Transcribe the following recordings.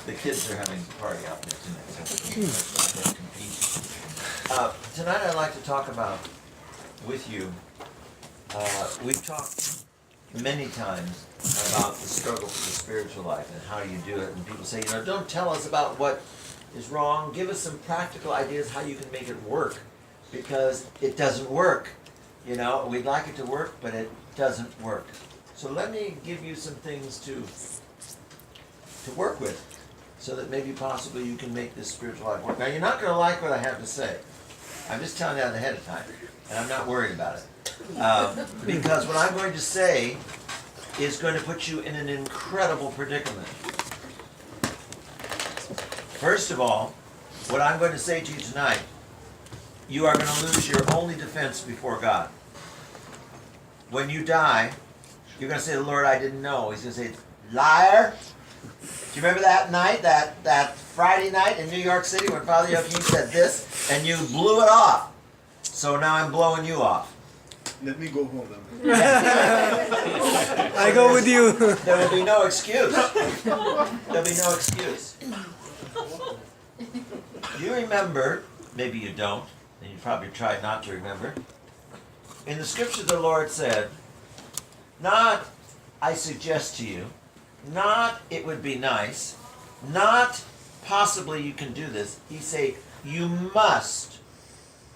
The kids are having a party out there tonight, so don't compete. Tonight I'd like to talk about with you, we've talked many times about the struggle for the spiritual life and how you do it, and people say, don't tell us about what is wrong, give us some practical ideas how you can make it work, because it doesn't work. We'd like it to work, but it doesn't work. So let me give you some things to work with, so that maybe possibly you can make this spiritual life work. Now, you're not going to like what I have to say. I'm just telling you that ahead of time, and I'm not worried about it. Because what I'm going to say is going to put you in an incredible predicament. First of all, what I'm going to say to you tonight, you are going to lose your only defense before God. When you die, you're going to say to the Lord, I didn't know. He's going to say, liar. Do you remember that night, that Friday night in New York City when Father Joachim said this, and you blew it off? So now I'm blowing you off. Let me go home then. I go with you. There will be no excuse. There'll be no excuse. You remember, maybe you don't, and you probably tried not to remember. In the scripture the Lord said, not, I suggest to you, not, it would be nice, not, possibly you can do this. He say, you must.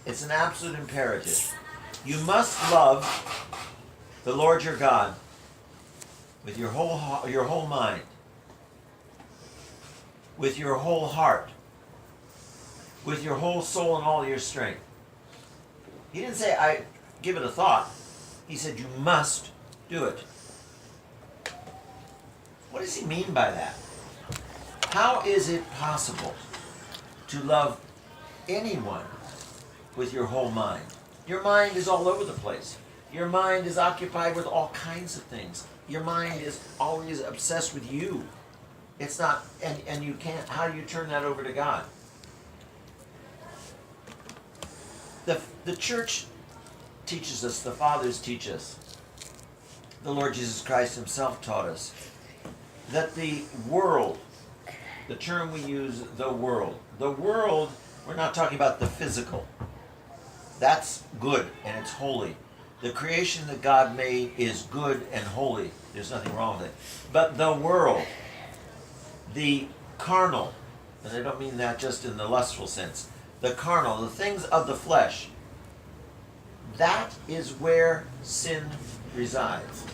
It's an absolute imperative. You must love the Lord your God with your whole mind, with your whole heart, with your whole soul and all your strength. He didn't say, I give it a thought. He said, you must do it. What does he mean by that? How is it possible to love anyone with your whole mind? Your mind is all over the place. Your mind is occupied with all kinds of things. Your mind is always obsessed with you. It's not, and you can't, how do you turn that over to God? The church teaches us, the fathers teach us, the Lord Jesus Christ himself taught us, that the world, the term we use, the world, we're not talking about the physical. That's good and it's holy. The creation that God made is good and holy. There's nothing wrong with it. But the world, the carnal, and I don't mean that just in the lustful sense, the carnal, the things of the flesh, that is where sin resides.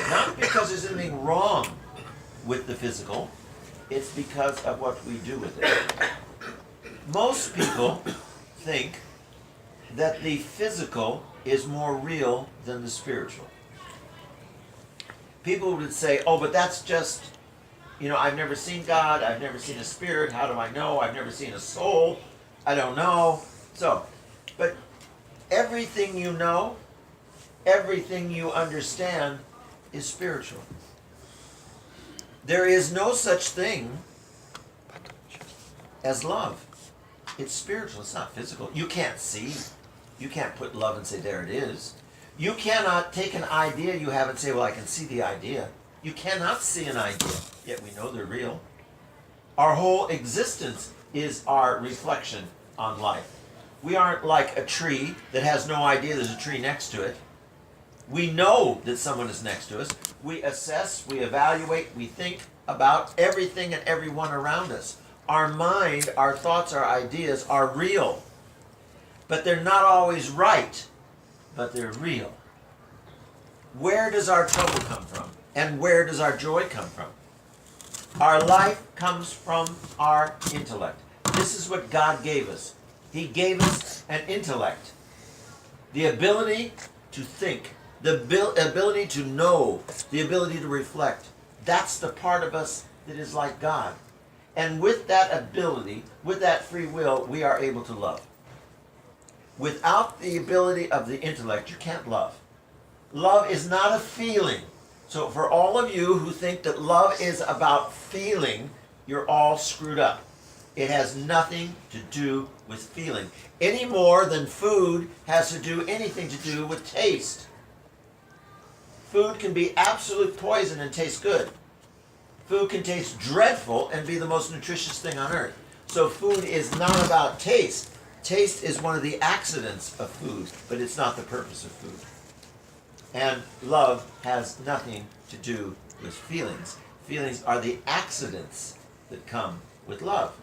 Not because there's anything wrong with the physical, it's because of what we do with it. Most people think that the physical is more real than the spiritual. People would say, oh, but that's just, I've never seen God, I've never seen a spirit, how do I know? I've never seen a soul, I don't know. So, but everything you know, everything you understand is spiritual. There is no such thing as love. It's spiritual, it's not physical. You can't see. You can't put love and say, there it is. You cannot take an idea you have and say, well, I can see the idea. You cannot see an idea, yet we know they're real. Our whole existence is our reflection on life. We aren't like a tree that has no idea there's a tree next to it. We know that someone is next to us. We assess, we evaluate, we think about everything and everyone around us. Our mind, our thoughts, our ideas are real. But they're not always right, but they're real. Where does our trouble come from? And where does our joy come from? Our life comes from our intellect. This is what God gave us. He gave us an intellect. The ability to think, the ability to know, the ability to reflect. That's the part of us that is like God. And with that ability, with that free will, we are able to love. Without the ability of the intellect, you can't love. Love is not a feeling. So for all of you who think that love is about feeling, you're all screwed up. It has nothing to do with feeling, any more than food has to do anything to do with taste. Food can be absolute poison and taste good. Food can taste dreadful and be the most nutritious thing on earth. So food is not about taste. Taste is one of the accidents of food, but it's not the purpose of food. And love has nothing to do with feelings. Feelings are the accidents that come with love.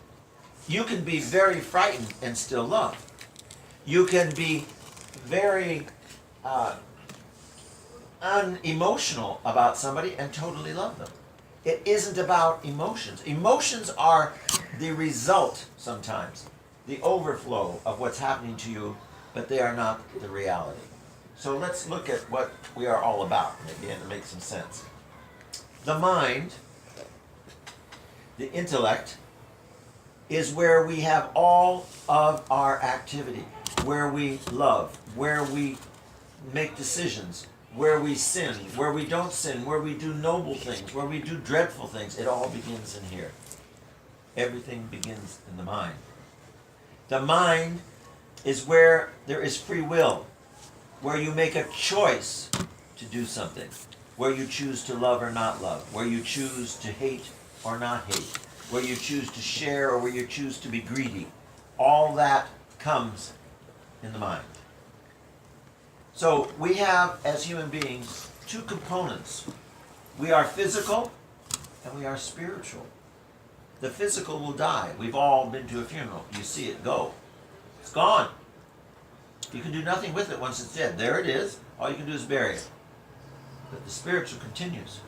You can be very frightened and still love. You can be very unemotional about somebody and totally love them. It isn't about emotions. Emotions are the result sometimes, the overflow of what's happening to you, but they are not the reality. So let's look at what we are all about and begin to make some sense. The mind, the intellect, is where we have all of our activity, where we love, where we make decisions, where we sin, where we don't sin, where we do noble things, where we do dreadful things. It all begins in here. Everything begins in the mind. The mind is where there is free will, where you make a choice to do something, where you choose to love or not love, where you choose to hate or not hate, where you choose to share or where you choose to be greedy. All that comes in the mind. So we have, as human beings, two components. We are physical and we are spiritual. The physical will die. We've all been to a funeral. You see it go. It's gone. You can do nothing with it once it's dead. There it is. All you can do is bury it. But the spiritual continues.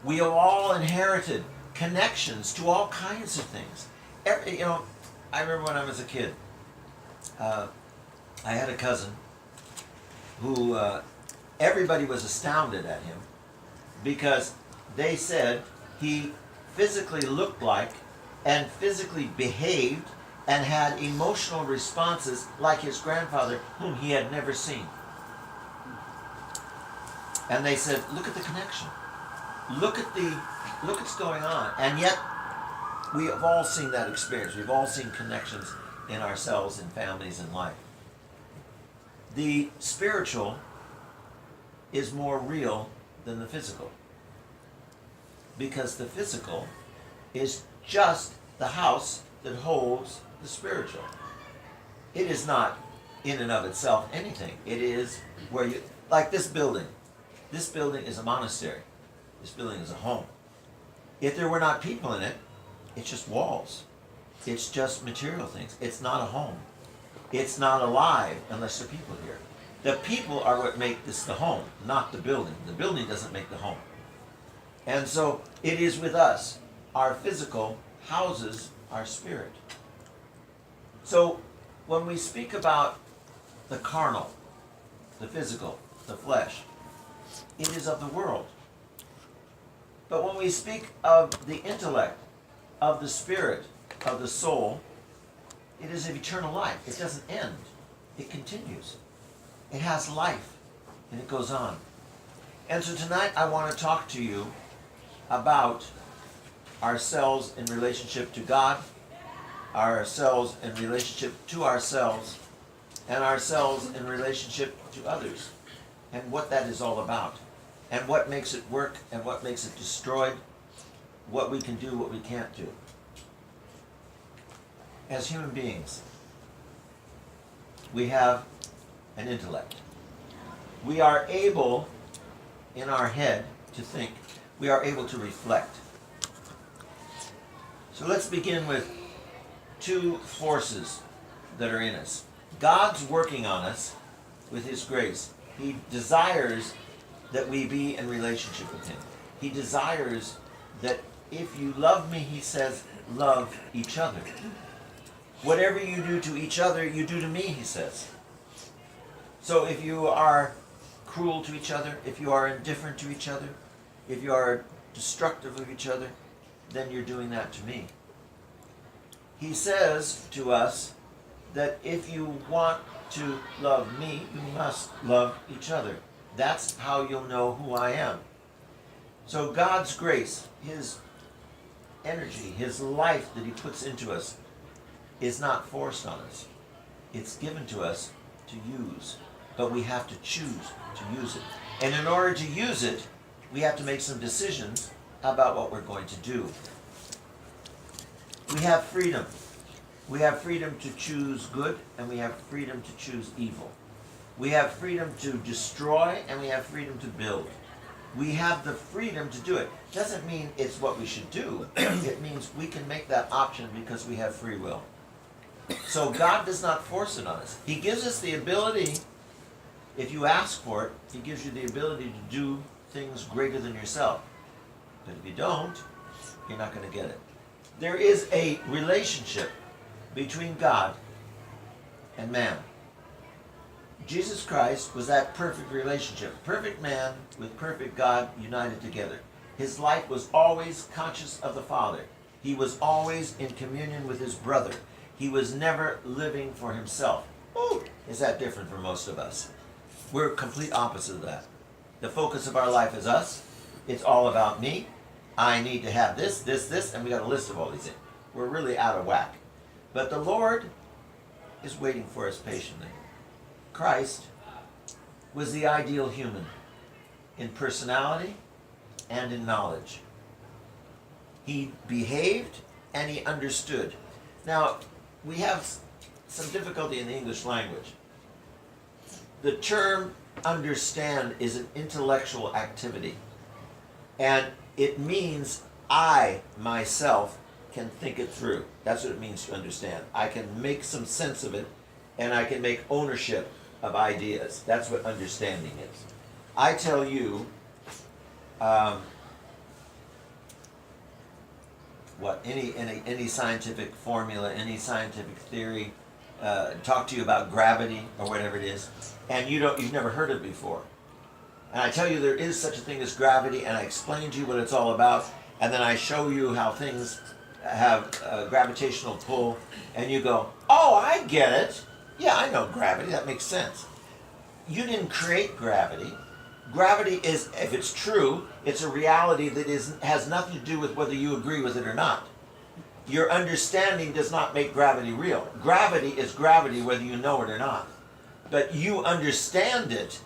We have all inherited connections to all kinds of things. I remember when I was a kid, I had a cousin who everybody was astounded at him because they said he physically looked like and physically behaved and had emotional responses like his grandfather, whom he had never seen. And they said, look at the connection. Look what's going on. And yet, we have all seen that experience. We've all seen connections in ourselves, in families, in life. The spiritual is more real than the physical. Because the physical is just the house that holds the spiritual. It is not in and of itself anything. It is where you, like this building. This building is a monastery. This building is a home. If there were not people in it, it's just walls. It's just material things. It's not a home. It's not alive unless there are people here. The people are what make this the home, not the building. The building doesn't make the home. And so it is with us. Our physical houses our spirit. So when we speak about the carnal, the physical, the flesh, it is of the world. But when we speak of the intellect, of the spirit, of the soul, it is of eternal life. It doesn't end. It continues. It has life, and it goes on. And so tonight I want to talk to you about ourselves in relationship to God, ourselves in relationship to ourselves, and ourselves in relationship to others, and what that is all about, and what makes it work, and what makes it destroyed, what we can do, what we can't do. As human beings, we have an intellect. We are able, in our head, to think. We are able to reflect. So let's begin with two forces that are in us. God's working on us with His grace. He desires that we be in relationship with Him. He desires that if you love me, He says, love each other. Whatever you do to each other, you do to me, He says. So if you are cruel to each other, if you are indifferent to each other, if you are destructive of each other, then you're doing that to me. He says to us that if you want to love me, you must love each other. That's how you'll know who I am. So God's grace, His energy, His life that He puts into us is not forced on us. It's given to us to use. But we have to choose to use it. And in order to use it, we have to make some decisions about what we're going to do. We have freedom. We have freedom to choose good, and we have freedom to choose evil. We have freedom to destroy, and we have freedom to build. We have the freedom to do it. Doesn't mean it's what we should do. It means we can make that option because we have free will. So God does not force it on us. He gives us the ability, if you ask for it, He gives you the ability to do things greater than yourself. But if you don't, you're not going to get it. There is a relationship between God and man. Jesus Christ was that perfect relationship. Perfect man with perfect God united together. His life was always conscious of the Father. He was always in communion with his brother. He was never living for himself. Ooh, is that different from most of us? We're complete opposite of that. The focus of our life is us. It's all about me. I need to have this, this, this, and we got a list of all these things. We're really out of whack. But the Lord is waiting for us patiently. Christ was the ideal human in personality and in knowledge. He behaved and he understood. Now, we have some difficulty in the English language. The term understand is an intellectual activity, and it means I, myself, can think it through. That's what it means to understand. I can make some sense of it, and I can make ownership of ideas. That's what understanding is. I tell you, any scientific formula, any scientific theory, talk to you about gravity or whatever it is, and you've never heard it before. And I tell you there is such a thing as gravity, and I explain to you what it's all about, and then I show you how things have a gravitational pull, and you go, oh, I get it. Yeah, I know gravity. That makes sense. You didn't create gravity. Gravity is, if it's true, it's a reality that has nothing to do with whether you agree with it or not. Your understanding does not make gravity real. Gravity is gravity whether you know it or not. But you understand it,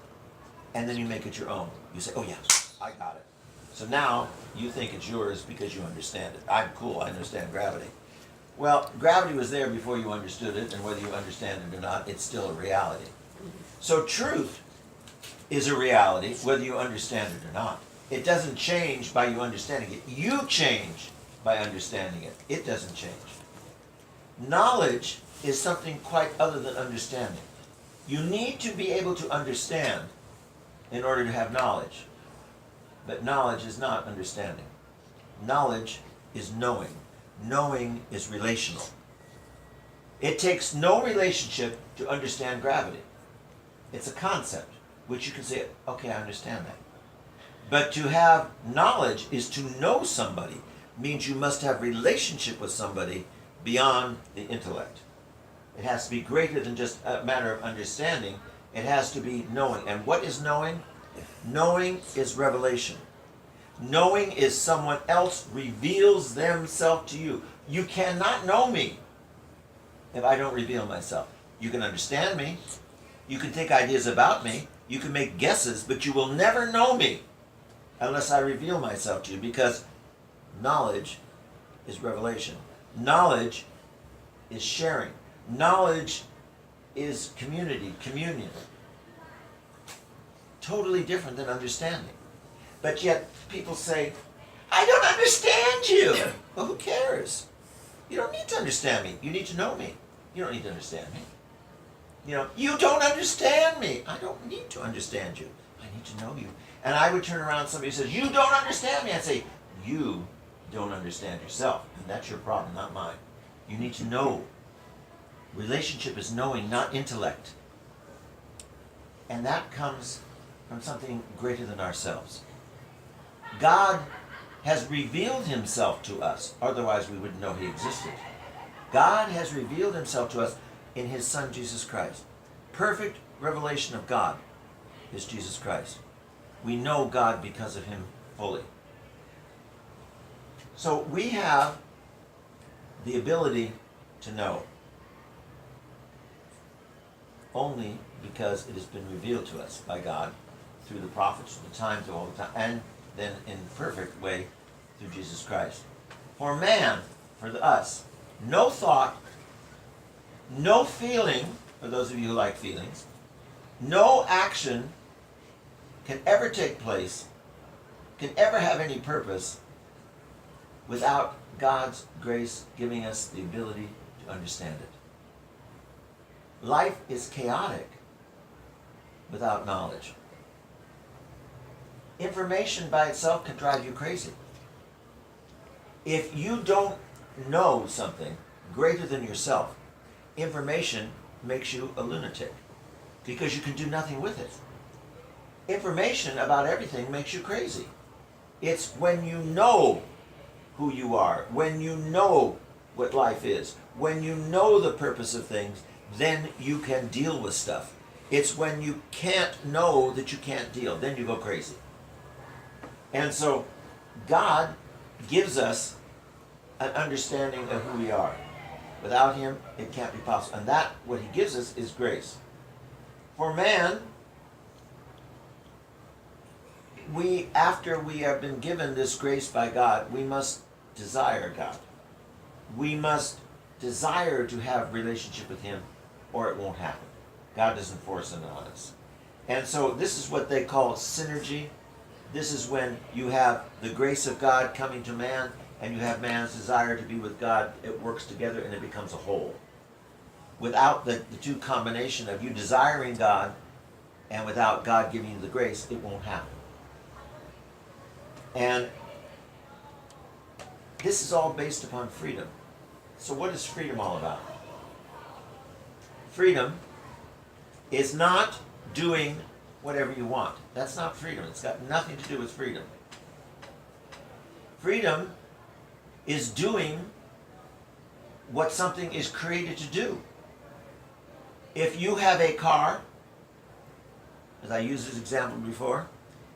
and then you make it your own. You say, oh yeah, I got it. So now you think it's yours because you understand it. I'm cool, I understand gravity. Well, gravity was there before you understood it, and whether you understand it or not, it's still a reality. So truth is a reality, whether you understand it or not. It doesn't change by you understanding it. You change by understanding it. It doesn't change. Knowledge is something quite other than understanding. You need to be able to understand in order to have knowledge. But knowledge is not understanding. Knowledge is knowing. Knowing is relational. It takes no relationship to understand gravity. It's a concept, which you can say, okay, I understand that. But to have knowledge is to know somebody, means you must have relationship with somebody beyond the intellect. It has to be greater than just a matter of understanding. It has to be knowing. And what is knowing? Knowing is revelation. Knowing is someone else reveals themselves to you. You cannot know me if I don't reveal myself. You can understand me. You can take ideas about me. You can make guesses, but you will never know me unless I reveal myself to you, because knowledge is revelation. Knowledge is sharing. Knowledge is community, communion. Totally different than understanding. But yet people say, I don't understand you. Well, who cares? You don't need to understand me. You need to know me. You don't need to understand me. You don't understand me. I don't need to understand you. I need to know you. And I would turn around, somebody says, you don't understand me. I'd say, you don't understand yourself. And that's your problem, not mine. You need to know. Relationship is knowing, not intellect. And that comes from something greater than ourselves. God has revealed himself to us, otherwise we wouldn't know he existed. God has revealed himself to us in his Son, Jesus Christ. Perfect revelation of God is Jesus Christ. We know God because of him fully. So we have the ability to know only because it has been revealed to us by God through the prophets, through the times, all the time, and then in perfect way through Jesus Christ. For man, us, no thought, no feeling, for those of you who like feelings, no action can ever take place, can ever have any purpose without God's grace giving us the ability to understand it. Life is chaotic without knowledge. Information by itself can drive you crazy. If you don't know something greater than yourself, information makes you a lunatic because you can do nothing with it. Information about everything makes you crazy. It's when you know who you are, when you know what life is, when you know the purpose of things, then you can deal with stuff. It's when you can't know that you can't deal, then you go crazy. And so God gives us an understanding of who we are. Without him, it can't be possible. And that, what he gives us, is grace. For man, after we have been given this grace by God, we must desire God. We must desire to have a relationship with him, or it won't happen. God doesn't force it on us. And so this is what they call synergy. This is when you have the grace of God coming to man, and you have man's desire to be with God. It works together and it becomes a whole. Without the two combination of you desiring God and without God giving you the grace, it won't happen. And this is all based upon freedom. So what is freedom all about? Freedom is not doing whatever you want. That's not freedom. It's got nothing to do with freedom. Freedom is doing what something is created to do. If you have a car, as I used this example before,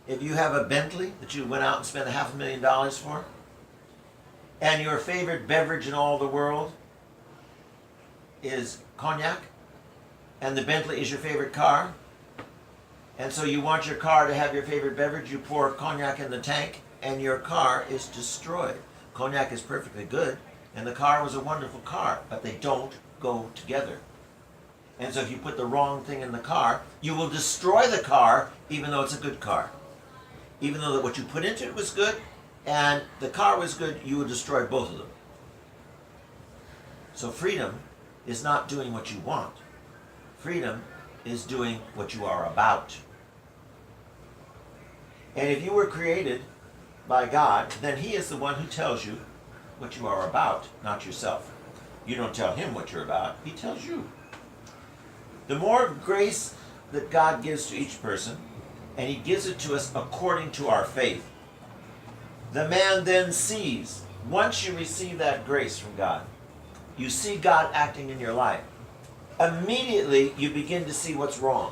if you have a Bentley that you went out and spent $500,000 for, and your favorite beverage in all the world is cognac, and the Bentley is your favorite car, and so you want your car to have your favorite beverage, you pour cognac in the tank, and your car is destroyed. Cognac is perfectly good, and the car was a wonderful car, but they don't go together. And so if you put the wrong thing in the car, you will destroy the car, even though it's a good car. Even though that what you put into it was good, and the car was good, you will destroy both of them. So freedom is not doing what you want. Freedom is doing what you are about. And if you were created by God, then he is the one who tells you what you are about, not yourself. You don't tell him what you're about, he tells you. The more grace that God gives to each person, and he gives it to us according to our faith, the man then sees, once you receive that grace from God, you see God acting in your life. Immediately you begin to see what's wrong.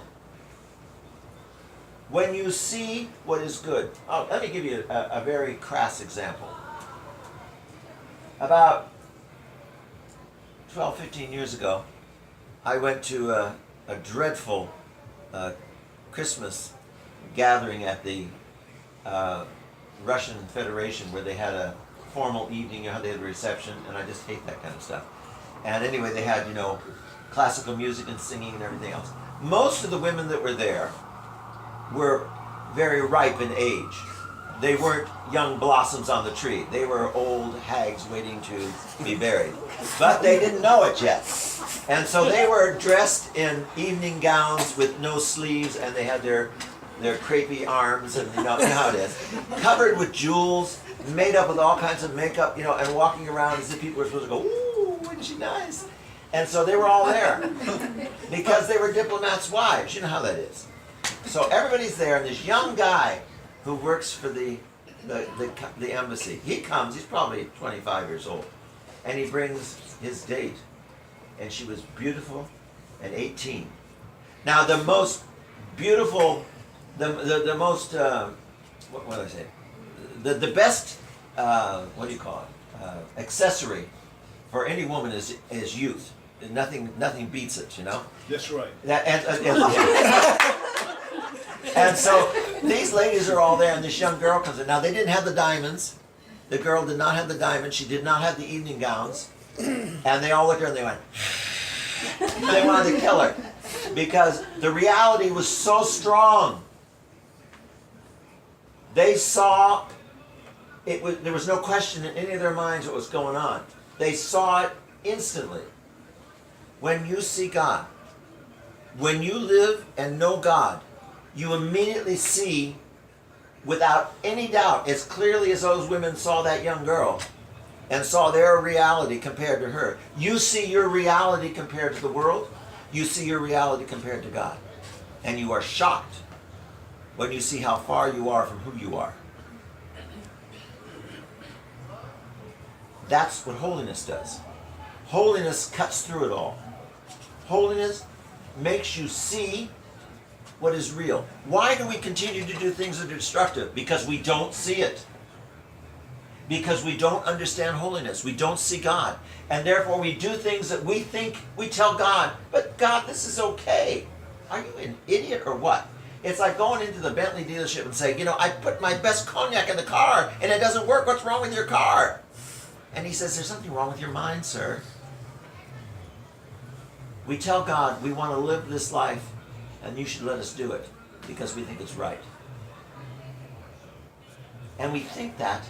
When you see what is good. Oh, let me give you a very crass example. About 12, 15 years ago, I went to a dreadful Christmas gathering at the Russian Federation where they had a formal evening, you know how they had a reception, and I just hate that kind of stuff. And anyway, they had, classical music and singing and everything else. Most of the women that were there were very ripe in age. They weren't young blossoms on the tree. They were old hags waiting to be buried. But they didn't know it yet. And so they were dressed in evening gowns with no sleeves, and they had their crepey arms, and you know how it is. Covered with jewels, made up with all kinds of makeup, and walking around as if people were supposed to go, ooh, isn't she nice? And so they were all there. Because they were diplomats' wives. You know how that is. So everybody's there, and this young guy who works for the embassy, he comes, he's probably 25 years old, and he brings his date, and she was beautiful and 18. Now the most beautiful, the most, what do I say, the best, what do you call it, accessory for any woman is youth. Nothing beats it, That's right. And so these ladies are all there, and this young girl comes in. Now they didn't have the diamonds, The girl did not have the diamond. She did not have the evening gowns. And they all looked at her and they went, they wanted to kill her. Because the reality was so strong. They saw, there was no question in any of their minds what was going on. They saw it instantly. When you see God, when you live and know God, you immediately see, without any doubt, as clearly as those women saw that young girl and saw their reality compared to her. You see your reality compared to the world. You see your reality compared to God. And you are shocked when you see how far you are from who you are. That's what holiness does. Holiness cuts through it all. Holiness makes you see what is real. Why do we continue to do things that are destructive? Because we don't see it. Because we don't understand holiness. We don't see God. And therefore we do things that we think, we tell God, but God, this is okay. Are you an idiot or what? It's like going into the Bentley dealership and saying, I put my best cognac in the car and it doesn't work. What's wrong with your car? And he says, there's something wrong with your mind, sir. We tell God we want to live this life and you should let us do it because we think it's right. And we think that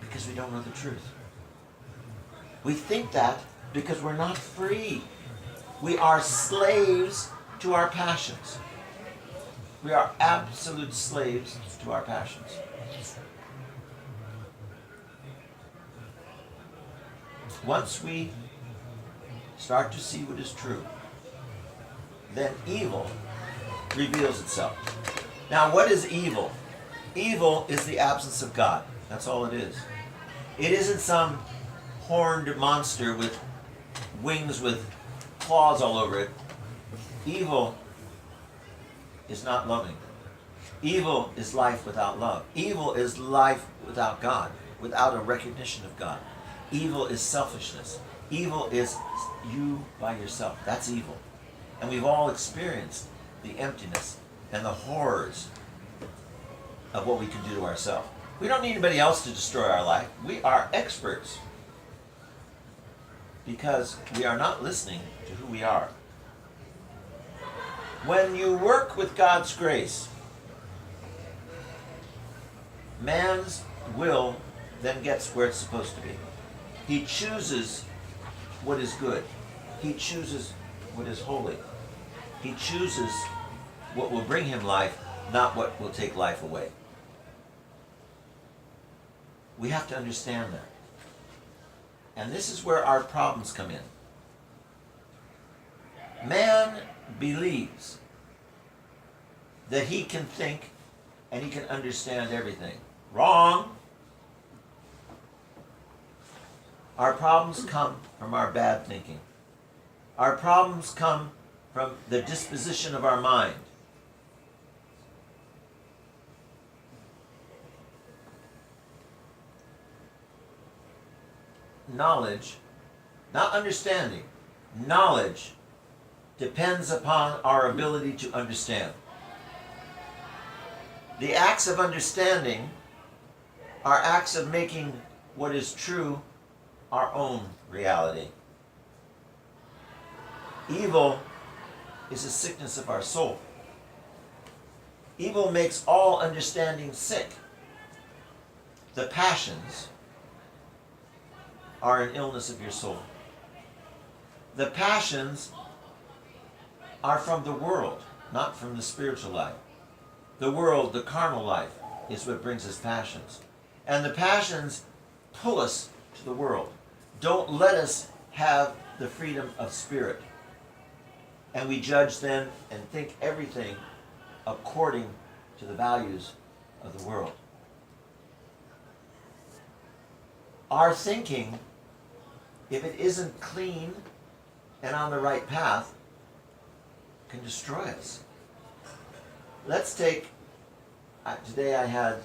because we don't know the truth. We think that because we're not free. We are slaves to our passions. We are absolute slaves to our passions. Once we start to see what is true, then evil reveals itself. Now, what is evil? Evil is the absence of God. That's all it is. It isn't some horned monster with wings with claws all over it. Evil is not loving. Evil is life without love. Evil is life without God, without a recognition of God. Evil is selfishness. Evil is you by yourself. That's evil. And we've all experienced the emptiness and the horrors of what we can do to ourselves. We don't need anybody else to destroy our life. We are experts because we are not listening to who we are. When you work with God's grace, man's will then gets where it's supposed to be. He chooses what is good. He chooses what is holy. He chooses what will bring him life, not what will take life away. We have to understand that. And this is where our problems come in. Man believes that he can think and he can understand everything. Wrong. Our problems come from our bad thinking. Our problems come from the disposition of our mind. Knowledge, not understanding, knowledge depends upon our ability to understand. The acts of understanding are acts of making what is true our own reality. Evil is a sickness of our soul. Evil makes all understanding sick. The passions are an illness of your soul. The passions are from the world, not from the spiritual life. The world, the carnal life, is what brings us passions. And the passions pull us to the world. Don't let us have the freedom of spirit. And we judge then and think everything according to the values of the world. Our thinking, if it isn't clean and on the right path, can destroy us. Let's take, today I had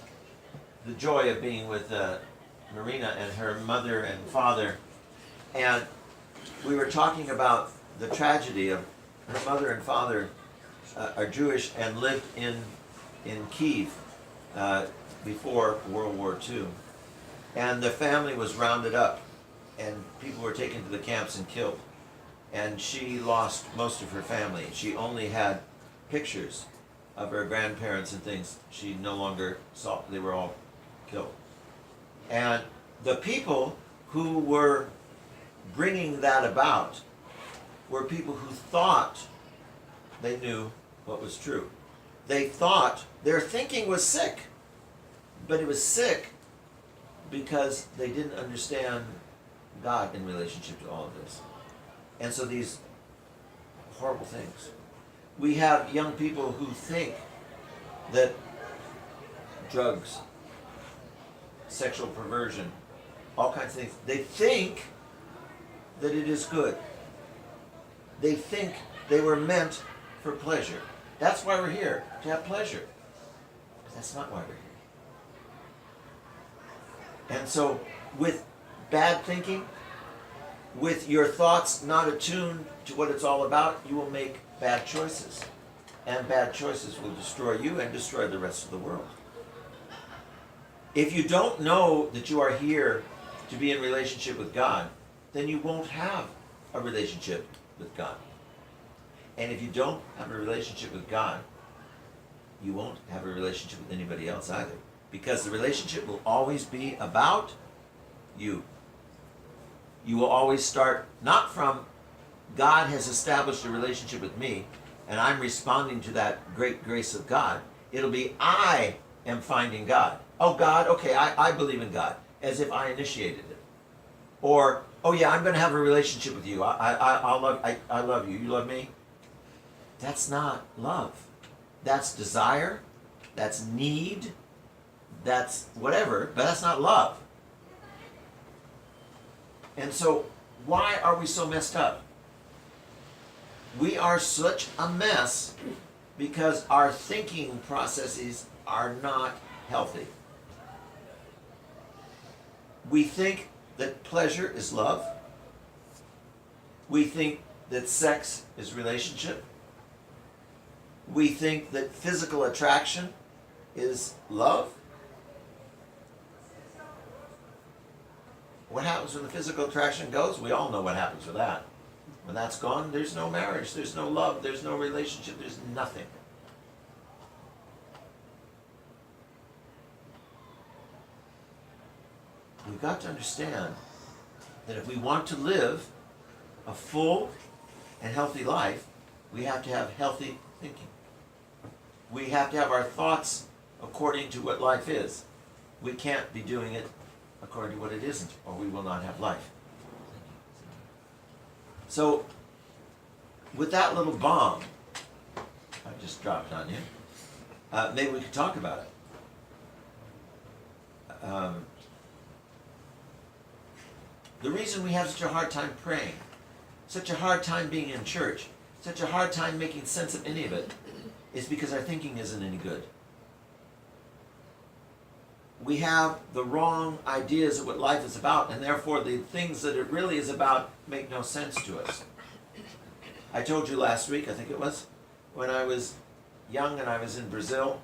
the joy of being with Marina and her mother and father, and we were talking about the tragedy of her mother and father are Jewish and lived in Kiev before World War II. And the family was rounded up, and people were taken to the camps and killed. And she lost most of her family. She only had pictures of her grandparents and things. She no longer saw, they were all killed. And the people who were bringing that about were people who thought they knew what was true. They thought their thinking was sick, but it was sick because they didn't understand God in relationship to all of this. And so these horrible things. We have young people who think that drugs, sexual perversion, all kinds of things, they think that it is good. They think they were meant for pleasure. That's why we're here, to have pleasure. But that's not why we're here. And so, with bad thinking, with your thoughts not attuned to what it's all about, you will make bad choices. And bad choices will destroy you and destroy the rest of the world. If you don't know that you are here to be in relationship with God, then you won't have a relationship with God. And if you don't have a relationship with God, you won't have a relationship with anybody else either. Because the relationship will always be about you. You will always start not from God has established a relationship with me and I'm responding to that great grace of God. It'll be I am finding God. Oh God, okay, I believe in God, as if I initiated it. Or, oh yeah, I'm going to have a relationship with you. I love you. You love me? That's not love. That's desire. That's need. That's whatever, but that's not love. And so, why are we so messed up? We are such a mess because our thinking processes are not healthy. We think that pleasure is love. We think that sex is relationship. We think that physical attraction is love. What happens when the physical attraction goes? We all know what happens with that. When that's gone, there's no marriage, there's no love, there's no relationship, there's nothing. We've got to understand that if we want to live a full and healthy life, we have to have healthy thinking. We have to have our thoughts according to what life is. We can't be doing it according to what it isn't, or we will not have life. So, with that little bomb I just dropped on you, maybe we could talk about it. The reason we have such a hard time praying, such a hard time being in church, such a hard time making sense of any of it, is because our thinking isn't any good. We have the wrong ideas of what life is about, and therefore the things that it really is about make no sense to us. I told you last week, I think it was, when I was young and I was in Brazil,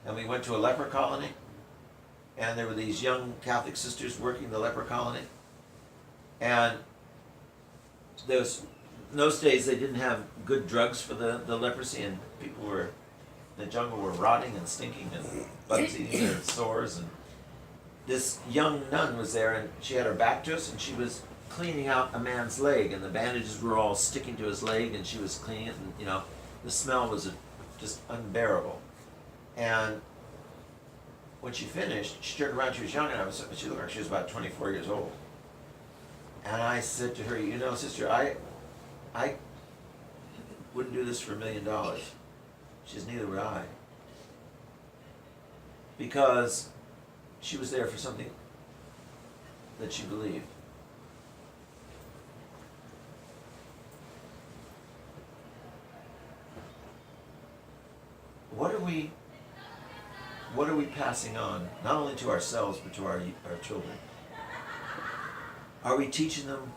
and we went to a leper colony, and there were these young Catholic sisters working the leper colony, and in those days they didn't have good drugs for the leprosy, and people were in the jungle were rotting and stinking and bugs eating their sores, and this young nun was there, and she had her back to us, and she was cleaning out a man's leg, and the bandages were all sticking to his leg, and she was cleaning it, and the smell was just unbearable. And when she finished, she turned around, she was young, and she looked like she was about 24 years old. And I said to her, sister, I wouldn't do this for $1 million. She says, neither would I. Because she was there for something that she believed. What are we passing on, not only to ourselves, but to our children? Are we teaching them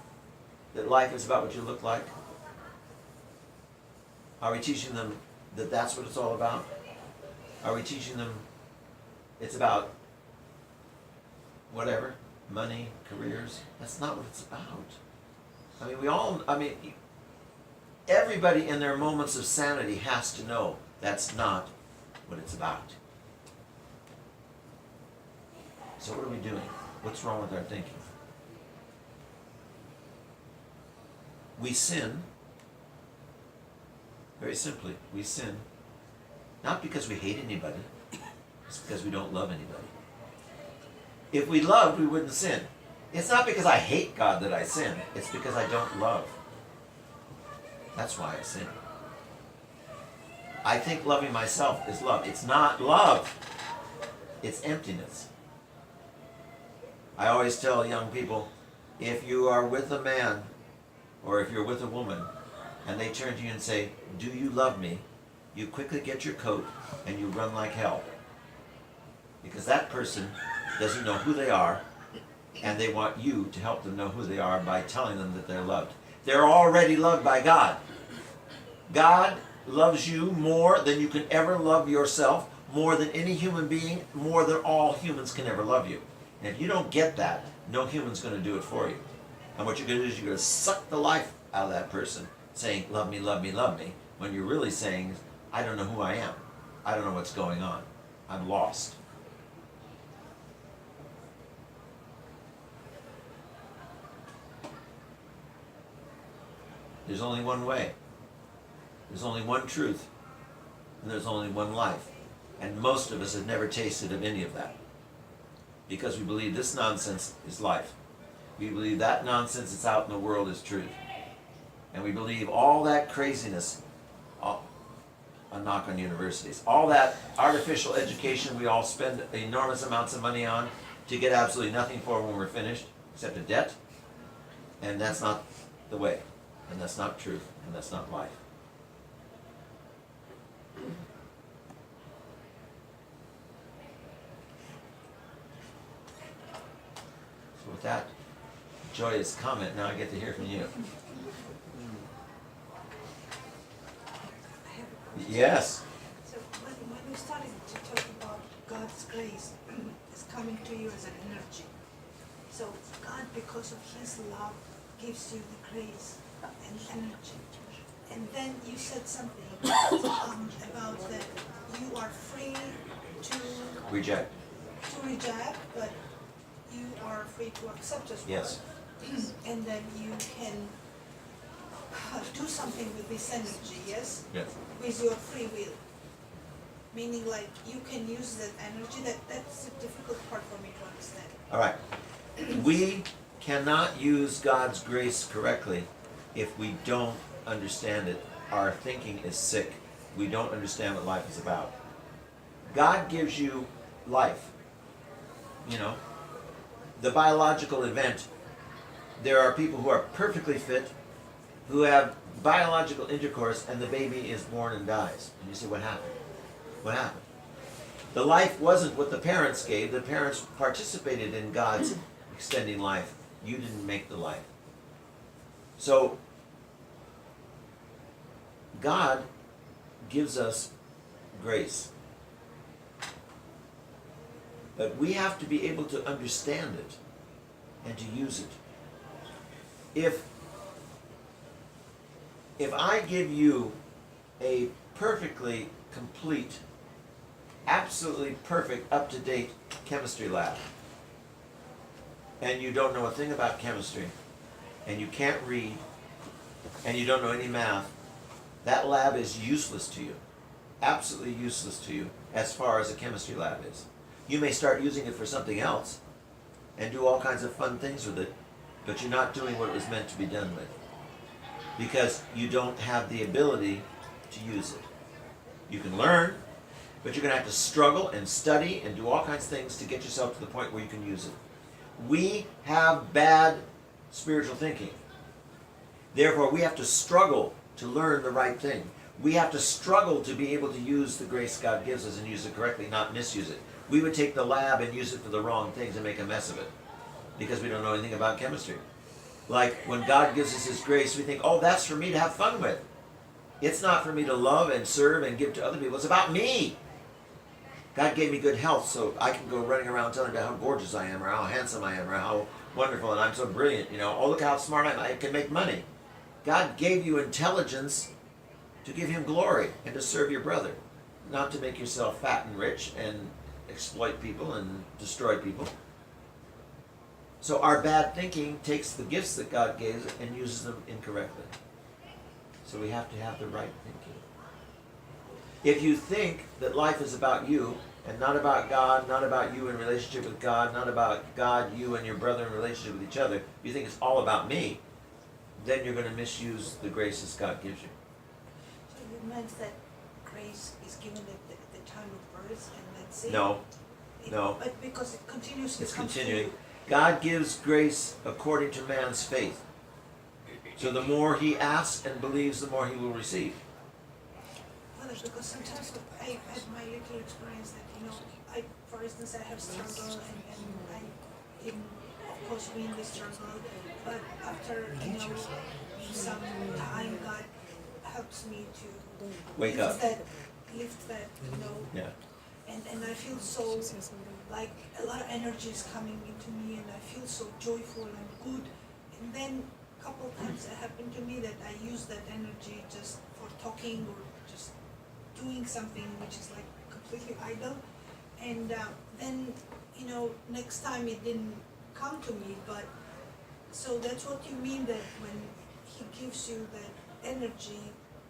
that life is about what you look like? Are we teaching them that that's what it's all about? Are we teaching them it's about whatever? money, careers. That's not what it's about. Everybody in their moments of sanity has to know that's not what it's about. So what are we doing? What's wrong with our thinking? We sin, very simply, we sin not because we hate anybody, it's because we don't love anybody. If we loved, we wouldn't sin. It's not because I hate God that I sin, it's because I don't love. That's why I sin. I think loving myself is love. It's not love. It's emptiness. I always tell young people, if you are with a man or if you're with a woman and they turn to you and say, "Do you love me?" you quickly get your coat and you run like hell. Because that person doesn't know who they are and they want you to help them know who they are by telling them that they're loved. They're already loved by God. God loves you more than you can ever love yourself, more than any human being, more than all humans can ever love you. And if you don't get that, no human's going to do it for you. And what you're going to do is you're going to suck the life out of that person, saying, "Love me, love me, love me," when you're really saying, "I don't know who I am. I don't know what's going on. I'm lost." There's only one way. There's only one truth. And there's only one life. And most of us have never tasted of any of that. Because we believe this nonsense is life. We believe that nonsense that's out in the world is truth. And we believe all that craziness, a knock on universities, all that artificial education we all spend enormous amounts of money on to get absolutely nothing for when we're finished, except a debt. And that's not the way. And that's not truth. And that's not life. So with that joyous comment, now I get to hear from you. Yes. So when we started to talk about God's grace, it's coming to you as an energy. So God, because of His love, gives you the grace and energy. And then you said something about that you are free to Reject. reject, but you are free to accept as well. Yes. And then you can do something with this energy, yes? Yes. With your free will. Meaning like you can use that energy, that's a difficult part for me to understand. All right. We cannot use God's grace correctly if we don't understand it. Our thinking is sick. We don't understand what life is about. God gives you life. You know, the biological event. There are people who are perfectly fit, who have biological intercourse, and the baby is born and dies. And you say, what happened? What happened? The life wasn't what the parents gave. The parents participated in God's extending life. You didn't make the life. So, God gives us grace. But we have to be able to understand it and to use it. If I give you a perfectly complete, absolutely perfect, up-to-date chemistry lab, and you don't know a thing about chemistry, and you can't read, and you don't know any math, that lab is useless to you. Absolutely useless to you as far as a chemistry lab is. You may start using it for something else and do all kinds of fun things with it, but you're not doing what it was meant to be done with. Because you don't have the ability to use it. You can learn, but you're going to have to struggle and study and do all kinds of things to get yourself to the point where you can use it. We have bad spiritual thinking. Therefore, we have to struggle to learn the right thing. We have to struggle to be able to use the grace God gives us and use it correctly, not misuse it. We would take the lab and use it for the wrong things and make a mess of it because we don't know anything about chemistry. Like when God gives us His grace, we think, oh, that's for me to have fun with. It's not for me to love and serve and give to other people. It's about me. God gave me good health so I can go running around telling about how gorgeous I am or how handsome I am or how wonderful and I'm so brilliant. You know, oh, look how smart I am. I can make money. God gave you intelligence to give him glory and to serve your brother, not to make yourself fat and rich and exploit people and destroy people. So our bad thinking takes the gifts that God gave and uses them incorrectly. So we have to have the right thinking. If you think that life is about you and not about God, not about you in relationship with God, not about God, you and your brother in relationship with each other, you think it's all about me, then you're going to misuse the graces God gives you. So you meant that grace is given at the time of birth and that's it? No, It- no. But because it continuously It's comes to continuing. you. God gives grace according to man's faith. So the more he asks and believes, the more he will receive. Well, because sometimes I had my little experience that, you know, for instance, I have struggle and I didn't, of course, win the struggle, but after, you know, some time, God helps me to Wake up. lift that, you know, Yeah. and I feel so, like, a lot of energy is coming into me and I feel so joyful and good. And then a couple of times it happened to me that I use that energy just for talking or just doing something which is like completely idle. And then, you know, next time it didn't come to me, but so that's what you mean that when he gives you that energy,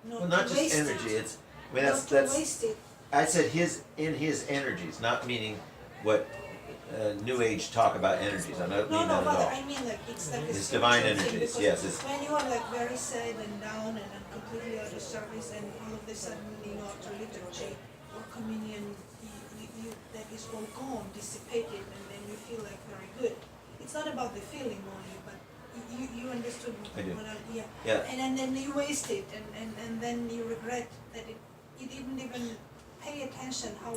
not, Well, not to just waste energy. it, It's. I mean, not to that's. waste it. I said in his energies, not meaning what New Age talk about energies. I don't No, mean no, that at but all. I mean like it's like a It's divine spiritual thing, energies, because yes, it's- when you are like very sad and down and completely out of service and all of a sudden, you know, after liturgy or communion, you that is all gone, dissipated, and then you feel like very good. It's not about the feeling only, but you understood I do. what I, yeah. Yeah. And then you waste it and then you regret that you didn't even pay attention how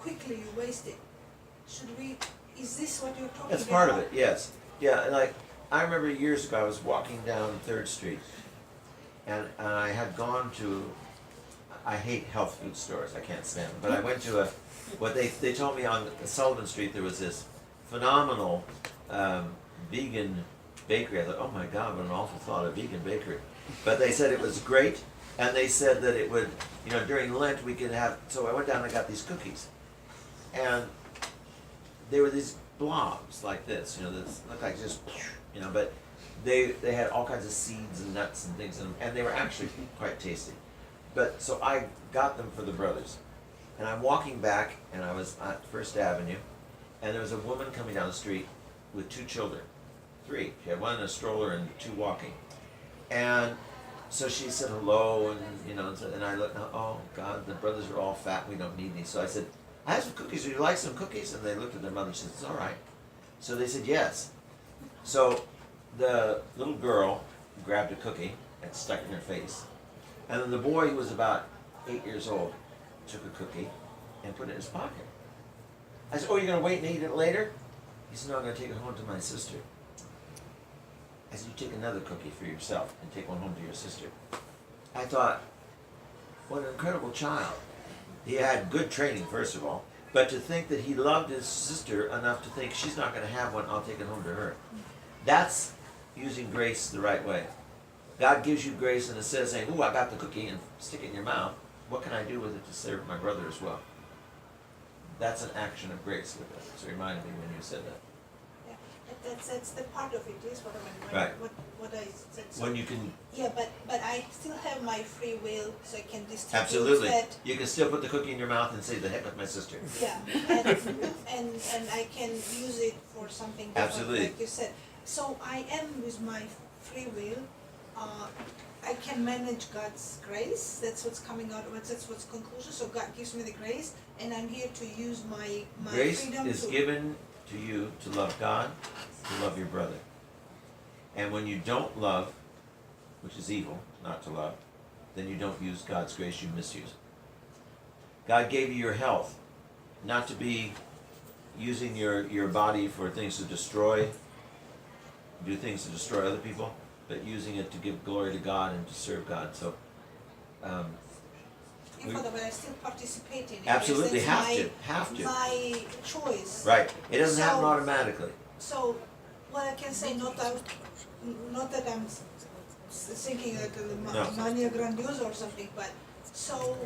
quickly you waste it. Should we, is this what you're talking about? That's part of it, yes. Yeah, and like, I remember years ago, I was walking down 3rd Street, and I had gone to, I hate health food stores, I can't stand them, but I went to they told me on Sullivan Street there was this phenomenal vegan bakery. I thought, oh my God, what an awful thought, a vegan bakery. But they said it was great, and they said that it would, you know, during Lent we could have, so I went down and I got these cookies. And they were these blobs like this, you know, that looked like just, you know, but they had all kinds of seeds and nuts and things in them, and they were actually quite tasty. But so I got them for the brothers, and I'm walking back, and I was at First Avenue, and there was a woman coming down the street with 2 children, 3. She had one in a stroller and 2 walking, and so she said hello, and you know, and I looked, oh God, the brothers are all fat, we don't need these. So I said, I have some cookies, would you like some cookies? And they looked at their mother and said, it's all right. So they said yes. So the little girl grabbed a cookie and stuck it in her face. And then the boy, who was about 8 years old, took a cookie and put it in his pocket. I said, oh, you're going to wait and eat it later? He said, no, I'm going to take it home to my sister. I said, you take another cookie for yourself and take one home to your sister. I thought, what an incredible child. He had good training, first of all, but to think that he loved his sister enough to think she's not going to have one, I'll take it home to her. That's using grace the right way. God gives you grace, and instead of saying, ooh, I got the cookie and stick it in your mouth, what can I do with it to serve my brother as well? That's an action of grace with it. So it reminded me when you said that. Yeah, that's the part of it, is what Right. what I said. So, When you can, yeah, but I still have my free will, so I can distribute absolutely, that. you can still put the cookie in your mouth and say, the heck with my sister. Yeah, and I can use it for something different, Absolutely. like you said. So I am with my free will. I can manage God's grace. That's what's coming out. That's what's conclusion. So God gives me the grace, and I'm here to use my Grace freedom is to. given to you to love God, to love your brother. And when you don't love, which is evil, not to love, then you don't use God's grace, you misuse it. God gave you your health, not to be using your body for things to destroy, do things to destroy other people, but using it to give glory to God and to serve God. So even though I still participate in it. Absolutely, It's have to. my choice. Right. It doesn't happen So- automatically. So, what I can say, not that I'm thinking like No. mania grandiose or something, but so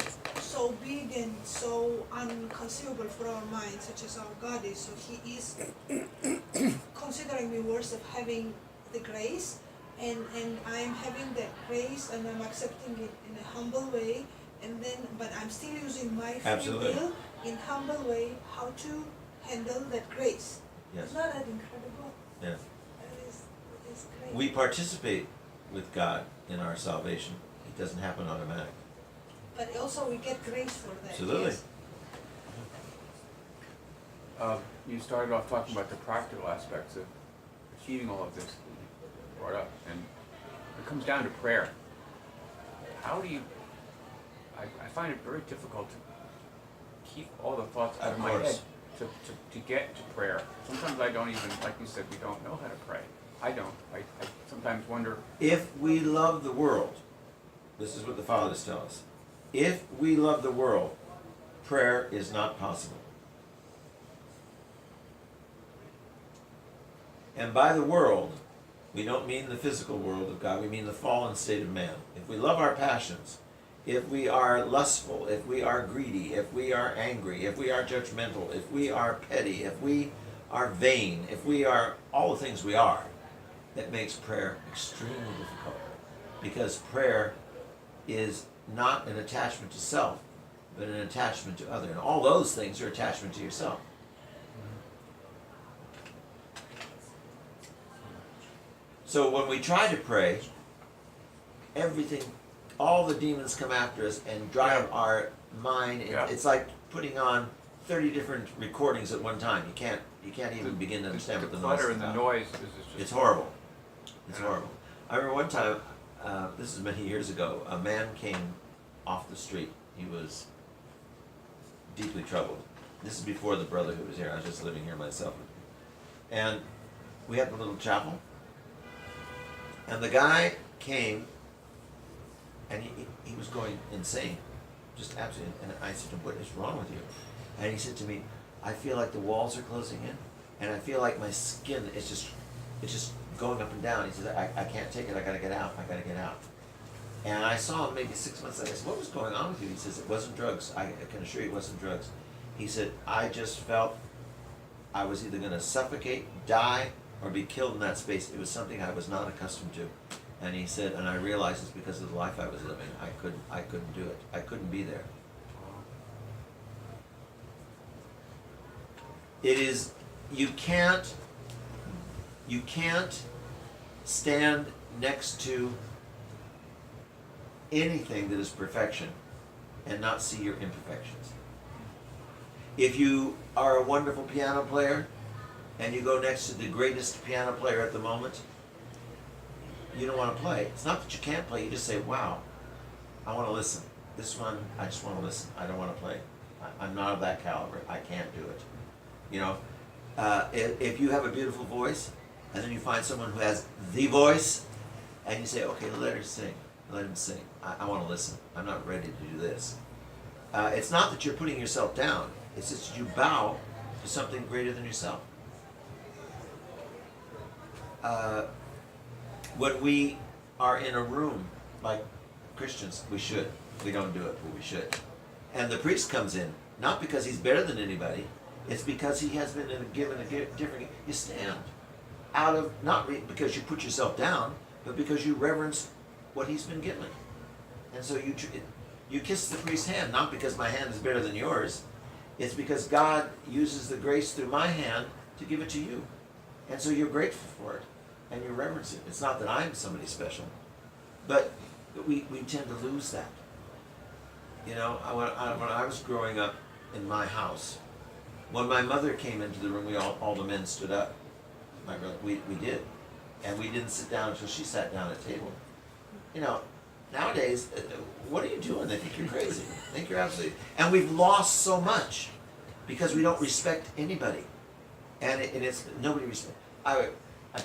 big and so unconceivable for our mind, such as our God is. So He is considering me worth of having the grace, and I am having that grace, and I'm accepting it in a humble way, and then, but I'm still using my free Absolutely. will in humble way how to handle that grace. Yes. Isn't that incredible? Yes. It is great. We participate with God in our salvation. It doesn't happen automatically. But also we get grace for that. Absolutely. Yes. You started off talking about the practical aspects of achieving all of this that you brought up, and it comes down to prayer. How do you, I find it very difficult to keep all the thoughts out Of of my course. head to get to prayer. Sometimes I don't even, like you said, we don't know how to pray. I don't. I sometimes wonder, If we love the world, this is what the fathers tell us. If we love the world, prayer is not possible. And by the world, we don't mean the physical world of God, we mean the fallen state of man. If we love our passions, if we are lustful, if we are greedy, if we are angry, if we are judgmental, if we are petty, if we are vain, if we are all the things we are, that makes prayer extremely difficult. Because prayer is not an attachment to self, but an attachment to other. And all those things are attachment to yourself. So when we try to pray, everything, all the demons come after us and drive our mind. Yeah. It's like putting on 30 different recordings at one time. You can't even begin to understand the what the noise clutter is and the about. noise is just... It's horrible. It's Yeah. horrible. I remember one time, this is many years ago, a man came off the street. He was deeply troubled. This is before the brotherhood was here. I was just living here myself. And we had the little chapel. And the guy came, and he was going insane. Just absolutely. And I said to him, "What is wrong with you?" And he said to me, "I feel like the walls are closing in, and I feel like my skin is just going up and down." He said, I can't take it, I gotta get out, I gotta get out. And I saw him maybe 6 months later. I said, "What was going on with you?" He says, "It wasn't drugs, I can assure you it wasn't drugs." He said, "I just felt I was either gonna suffocate, die, or be killed in that space. It was something I was not accustomed to." And he said, "And I realized it's because of the life I was living. I couldn't do it. I couldn't be there." It is, you can't stand next to anything that is perfection and not see your imperfections. If you are a wonderful piano player and you go next to the greatest piano player at the moment, you don't want to play. It's not that you can't play, you just say, "Wow, I want to listen. This one, I just want to listen. I don't want to play. I'm not of that caliber. I can't do it." You know, if you have a beautiful voice, and then you find someone who has the voice, and you say, "Okay, let her sing. Let him sing. I want to listen. I'm not ready to do this." It's not that you're putting yourself down. It's just that you bow to something greater than yourself. When we are in a room like Christians, we should. We don't do it, but we should. And the priest comes in, not because he's better than anybody, it's because he has been given a different. You stand out of, not because you put yourself down, but because you reverence what he's been given. And so you kiss the priest's hand, not because my hand is better than yours. It's because God uses the grace through my hand to give it to you. And so you're grateful for it, and you reverence it. It's not that I'm somebody special, but we tend to lose that. You know, when I was growing up in my house, when my mother came into the room, all the men stood up. My brother, we did, and we didn't sit down until she sat down at table. You know, nowadays, what are you doing? They think you're crazy. They think you're absolutely. And we've lost so much because we don't respect anybody, and it's nobody respect. I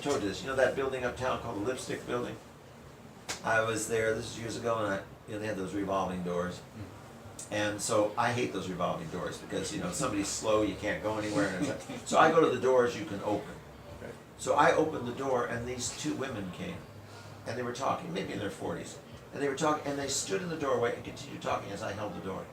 told you this. You know that building uptown called the Lipstick Building? I was there. This is years ago, and they had those revolving doors. And so I hate those revolving doors because, you know, if somebody's slow, you can't go anywhere. And so I go to the doors you can open. Okay. So I opened the door, and these two women came, and they were talking, maybe in their 40s, and they were talking, and they stood in the doorway and continued talking as I held the door.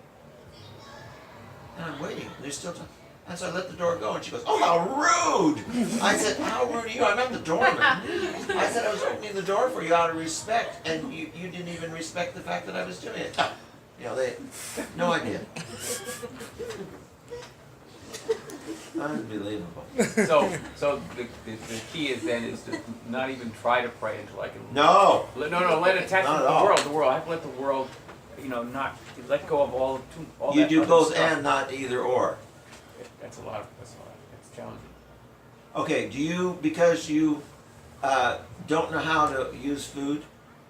And I'm waiting, and they're still talking. And so I let the door go, and she goes, "Oh, how rude!" I said, "How rude are you? I'm not the doorman." I said, "I was opening the door for you out of respect, and you didn't even respect the fact that I was doing it." You know, they, no idea. Unbelievable. So the key is then is to not even try to pray until I can. No. No, let attachment Not to at all. the world. I have to let the world, you know, not let go of all You that do other both stuff. and, not either or. That's a lot. That's challenging. Okay, do you, because you don't know how to use food,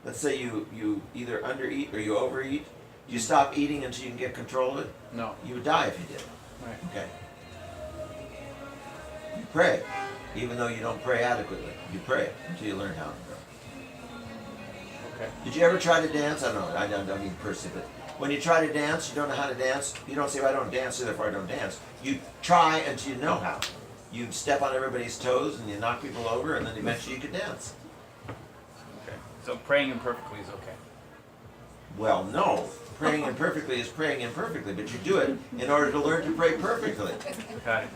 let's say you either undereat or you overeat, do you stop eating until you can get control of it? No. You would die if you did. Right. Okay. You pray, even though you don't pray adequately. You pray until you learn how to pray. Okay. Did you ever try to dance? I don't know, I don't mean personally, but when you try to dance, you don't know how to dance, you don't say, "Well, I don't dance, so therefore I don't dance." You try until you know how. You step on everybody's toes and you knock people over, and then eventually you can dance. Okay. So praying imperfectly is okay. Well, no. Praying imperfectly is praying imperfectly, but you do it in order to learn to pray perfectly. Got it.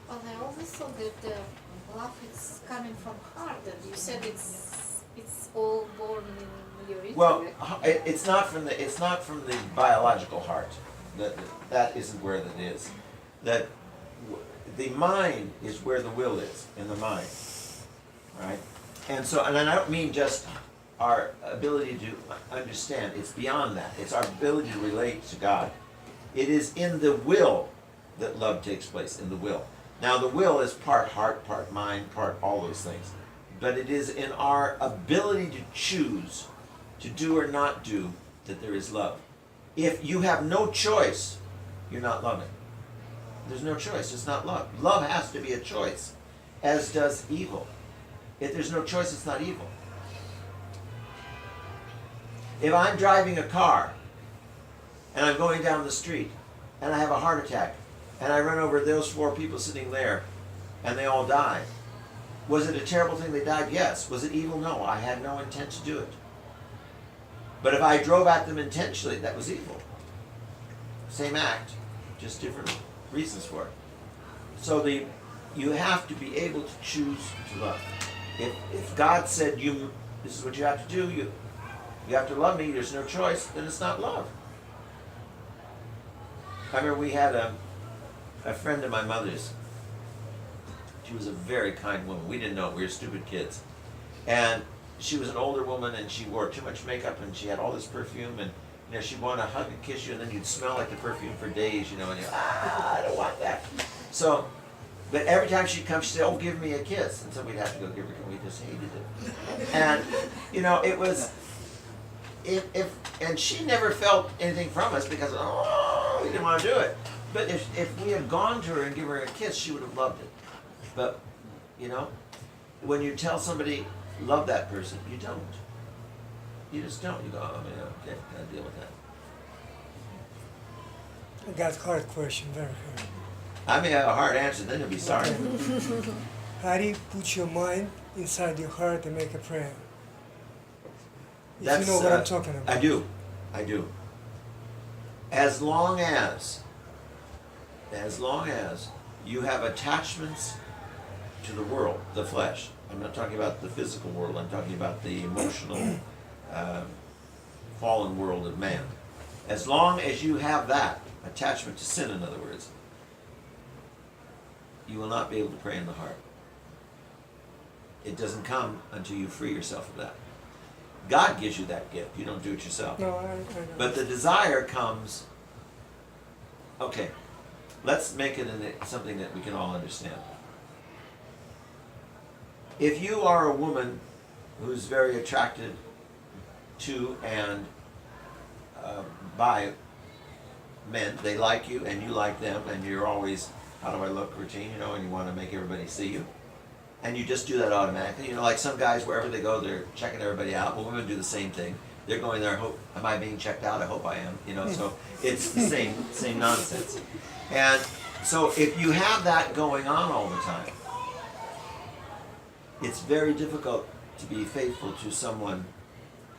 Well, I always thought that love is coming from heart, and you said it's all born in your Well, intellect. it's not from the biological heart. That isn't where that is. That the mind is where the will is, in the mind, right? And so, and I don't mean just our ability to understand. It's beyond that. It's our ability to relate to God. It is in the will that love takes place, in the will. Now, the will is part heart, part mind, part all those things. But it is in our ability to choose to do or not do that there is love. If you have no choice, you're not loving. There's no choice. It's not love. Love has to be a choice, as does evil. If there's no choice, it's not evil. If I'm driving a car and I'm going down the street and I have a heart attack and I run over those 4 people sitting there and they all die, was it a terrible thing they died? Yes. Was it evil? No. I had no intent to do it. But if I drove at them intentionally, that was evil. Same act, just different reasons for it. So you have to be able to choose to love. If God said this is what you have to do, you have to love me, there's no choice, then it's not love. I remember we had a friend of my mother's. She was a very kind woman. We didn't know it. We were stupid kids. And she was an older woman, and she wore too much makeup, and she had all this perfume, and you know, she'd want to hug and kiss you, and then you'd smell like the perfume for days, you know, and you're, I don't want that. So, but every time she'd come, she'd say, "Oh, give me a kiss." And so we'd have to go give her, we just hated it. And, you know, it was, and she never felt anything from us because, we didn't want to do it. But if we had gone to her and given her a kiss, she would have loved it. But, you know, when you tell somebody, love that person, you don't. You just don't. You go, "Oh, yeah, okay, gotta deal with that." I got a hard question, very hard. I may have a hard answer, then you'll be sorry. How do you put your mind inside your heart and make a prayer? If you know what I'm talking about. I do. As long as you have attachments to the world, the flesh. I'm not talking about the physical world, I'm talking about the emotional, fallen world of man. As long as you have that, attachment to sin in other words, you will not be able to pray in the heart. It doesn't come until you free yourself of that. God gives you that gift, you don't do it yourself. No, I know. But the desire comes, okay, let's make it something that we can all understand. If you are a woman who's very attracted to and by men, they like you and you like them, and you're always, how do I look routine, you know, and you want to make everybody see you. and you just do that automatically. You know, like some guys, wherever they go, they're checking everybody out. Well, women do the same thing. They're going there. Hope, am I being checked out? I hope I am. You know, so it's the same nonsense. And so if you have that going on all the time, it's very difficult to be faithful to someone,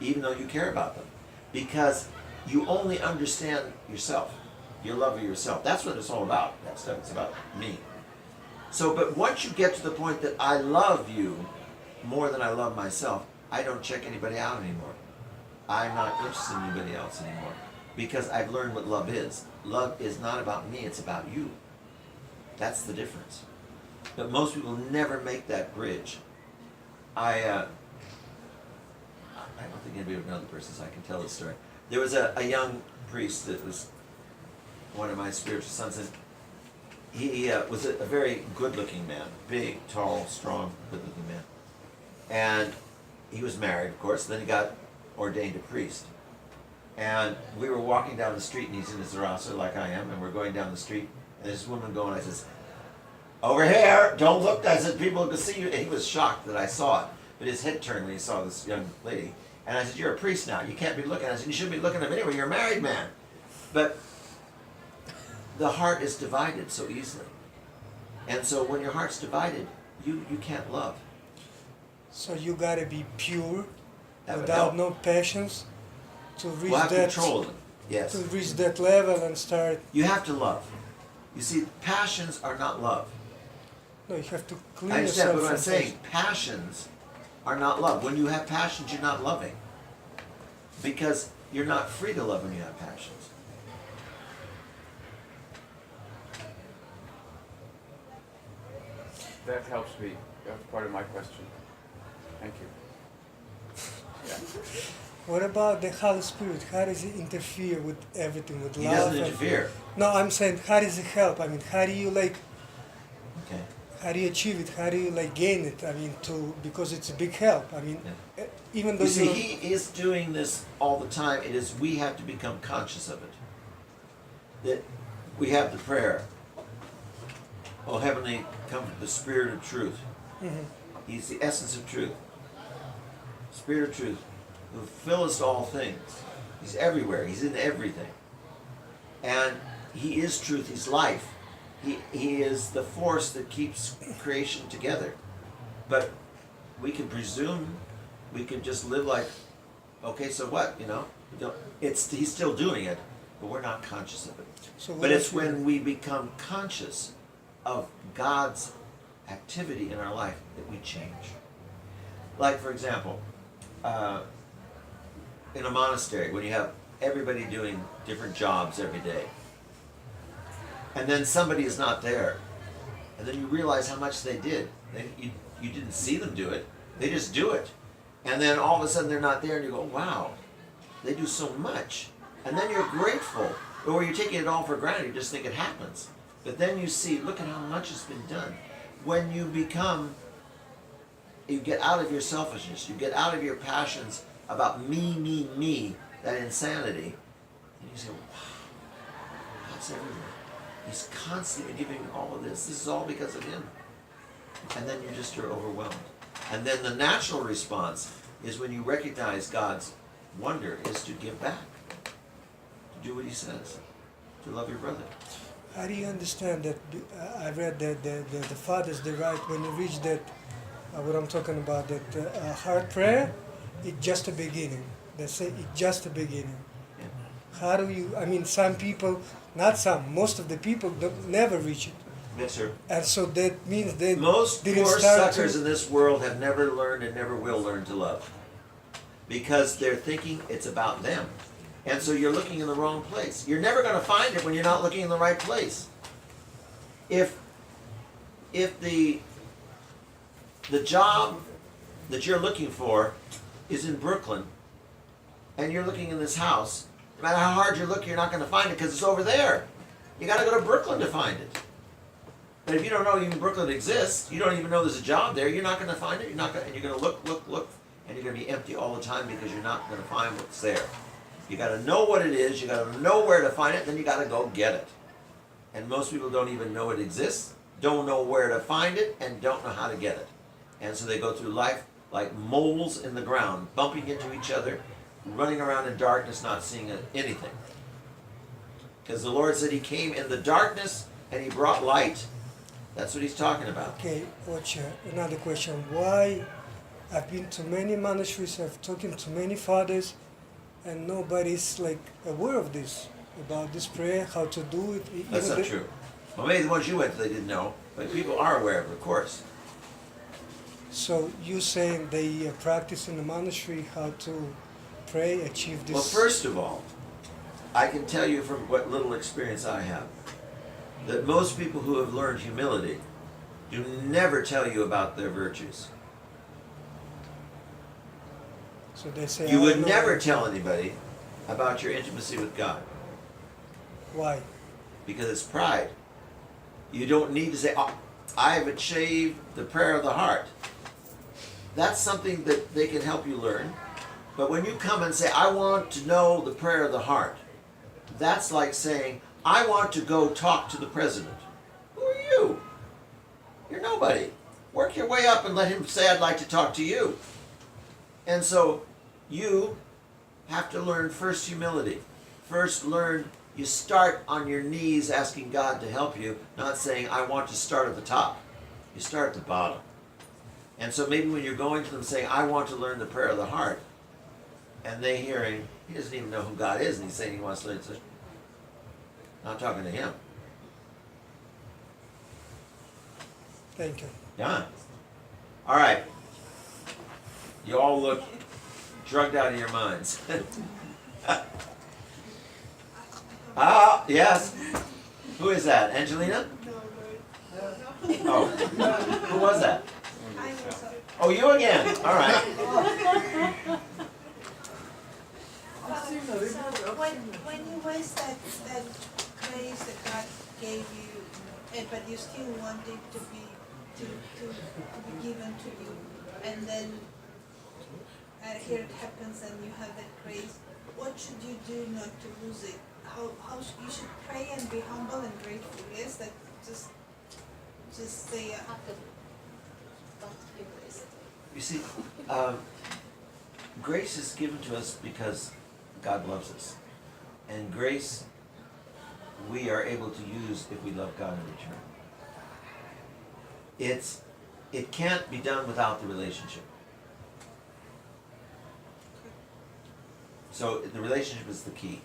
even though you care about them, because you only understand yourself, your love of yourself. That's what it's all about. That stuff. It's about me. So, but once you get to the point that I love you more than I love myself, I don't check anybody out anymore. I'm not interested in anybody else anymore, because I've learned what love is. Love is not about me, it's about you. That's the difference. But most people never make that bridge. I don't think anybody would know the person, so I can tell the story. There was a young priest that was one of my spiritual sons, and he was a very good-looking man, big, tall, strong, good-looking man. And he was married, of course. Then he got ordained a priest. And we were walking down the street, and he's in his zarasa like I am, and we're going down the street, and there's this woman going. I says, "Over here! Don't look!" I said, "People can see you." And he was shocked that I saw it, but his head turned when he saw this young lady. And I said, "You're a priest now. You can't be looking." I said, "You shouldn't be looking at him anyway. You're a married man." But the heart is divided so easily. And so when your heart's divided, you can't love. So you gotta be pure, That would without help. no passions, to reach We'll have that control them. Yes. to reach that level and start. You have to love. You see, passions are not love. No, you have to clean I understand, yourself but what I'm from saying, passions are not love. When you have passions, you're not loving. Because you're not free to love when you have passions. That helps me. That's part of my question. Thank you. Yeah. What about the Holy Spirit? How does it interfere with everything, with He love? doesn't and- interfere. No, I'm saying, how does it help? I mean, how do you like, Okay. how do you achieve it? How do you like gain it? I mean, because it's a big help. I mean, even though You see, you're, he is doing this all the time. It is we have to become conscious of it. That we have the prayer. Oh, Heavenly Comfort, the Spirit of Truth. Mhm. He's the essence of truth. Spirit of Truth, who filleth all things. He's everywhere. He's in everything. And He is truth. He's life. He is the force that keeps creation together. But we can presume, we can just live like, okay, so what? You know, he's still doing it, but we're not conscious of it. so But what it's if you- when we become conscious of God's activity in our life that we change. Like, for example, in a monastery, when you have everybody doing different jobs every day, and then somebody is not there, and then you realize how much they did. You didn't see them do it, they just do it. And then all of a sudden they're not there, and you go, wow, they do so much. And then you're grateful, or you're taking it all for granted, you just think it happens. But then you see, look at how much has been done. When you get out of your selfishness, you get out of your passions about me, that insanity, and you say, wow, God's everywhere. He's constantly giving all of this. This is all because of Him. And then you're overwhelmed. And then the natural response is when you recognize God's wonder is to give back, to do what He says, to love your brother. How do you understand that? I read that the fathers, they write when you reach that, what I'm talking about, that heart prayer, it's just a beginning. They say it's just a beginning. Yeah. How do you? I mean, some people, not some, most of the people never reach it, Yes, sir. and so that means they Most didn't poor start suckers to. in this world have never learned and never will learn to love. Because they're thinking it's about them. And so you're looking in the wrong place. You're never going to find it when you're not looking in the right place. If the job that you're looking for is in Brooklyn, and you're looking in this house, no matter how hard you look, you're not going to find it because it's over there. You got to go to Brooklyn to find it. But if you don't know even Brooklyn exists, you don't even know there's a job there, you're not going to find it. And you're going to look, and you're going to be empty all the time because you're not going to find what's there. You got to know what it is. You got to know where to find it. Then you got to go get it. And most people don't even know it exists, don't know where to find it, and don't know how to get it. And so they go through life like moles in the ground, bumping into each other, running around in darkness, not seeing anything. Because the Lord said He came in the darkness and He brought light. That's what He's talking about. Okay, watch another question. Why I've been to many monasteries, I've talked to many fathers, and nobody's like aware of this, about this prayer, how to do it. That's Even not true. Well, maybe the ones you went to, they didn't know, but people are aware of it, of course. So you saying they practice in the monastery how to pray, achieve this? Well, first of all, I can tell you from what little experience I have, that most people who have learned humility do never tell you about their virtues. So they say, You "I would know." never tell anybody about your intimacy with God, Why? because it's pride. You don't need to say, oh, I have achieved the prayer of the heart. That's something that they can help you learn. But when you come and say, I want to know the prayer of the heart, that's like saying, I want to go talk to the president. Who are you? You're nobody. Work your way up and let him say, I'd like to talk to you. And so you have to learn first humility. First learn, you start on your knees asking God to help you, not saying, I want to start at the top. You start at the bottom. And so maybe when you're going to them saying, I want to learn the prayer of the heart, and they hearing, he doesn't even know who God is, and he's saying he wants to learn it. Not talking to him. Thank you. Done. All right. You all look drugged out of your minds. Ah, yes. Who is that? Angelina? Oh, who was that? I was Oh, you again. All right. so when you waste that grace that God gave you, but you still want it to be given to you, and then here it happens and you have that grace, what should you do not to lose it? How you should pray and be humble and grateful? Yes, that just say. After don't be blessed. You see, grace is given to us because God loves us. And grace we are able to use if we love God in return. It can't be done without the relationship. So the relationship is the key.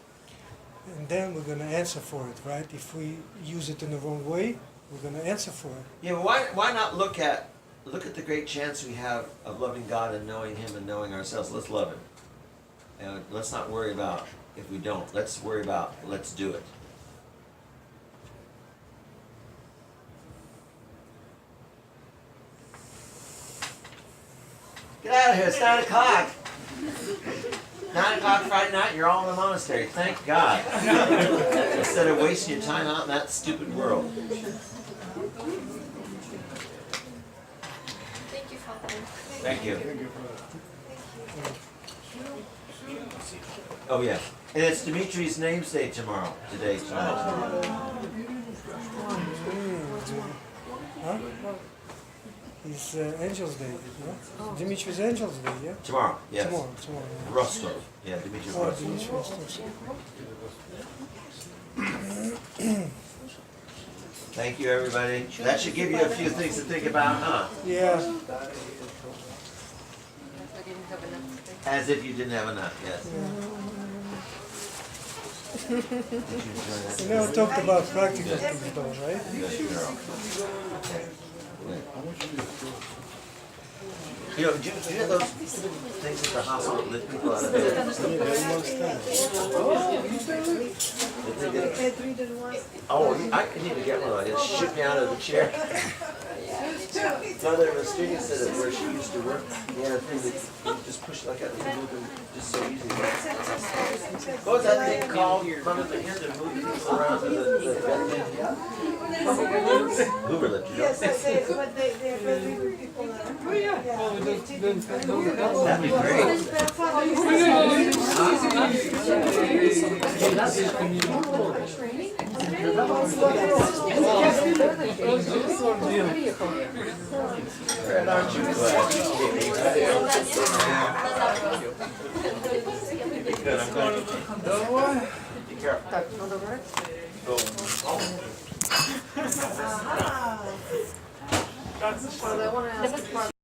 And then we're going to answer for it, right? If we use it in the wrong way, we're going to answer for it. Yeah, but why not look at the great chance we have of loving God and knowing Him and knowing ourselves. Let's love Him. And let's not worry about if we don't. Let's worry about, let's do it. Get out of here, it's 9 o'clock. 9 o'clock Friday night, you're all in the monastery. Thank God. Instead of wasting your time out in that stupid world. Thank you, Father. Thank you. Oh yeah, and it's Dimitri's namesake tomorrow. Tonight. Huh? It's Angel's Day, yeah? Dimitri's Angel's Day, yeah? Tomorrow, yes. Tomorrow. Yeah. Rostov. Yeah, Dimitri Oh, Rostov. Dimitri Rostov. Thank you, everybody. That should give you a few things to think about, huh? Yeah. As if you didn't have enough, yes. Yeah. Did you enjoy that? We never talked about practical things though, right? Yes, girl. You know, do you have those things at the hospital that lift people out of bed? Oh, I need to get one of those. Shoot me out of the chair. Mother of a student said that where she used to work, he had a thing that you just push like that, and move them just so easy. What was that thing called? Mother, the hand to move people around to the Hoover lift, you know? Yes, but they're very good people. Oh, yeah. That'd be great. Fred, aren't you glad you gave me Be careful. Tak, no dobra. Aha. But I want to ask a question.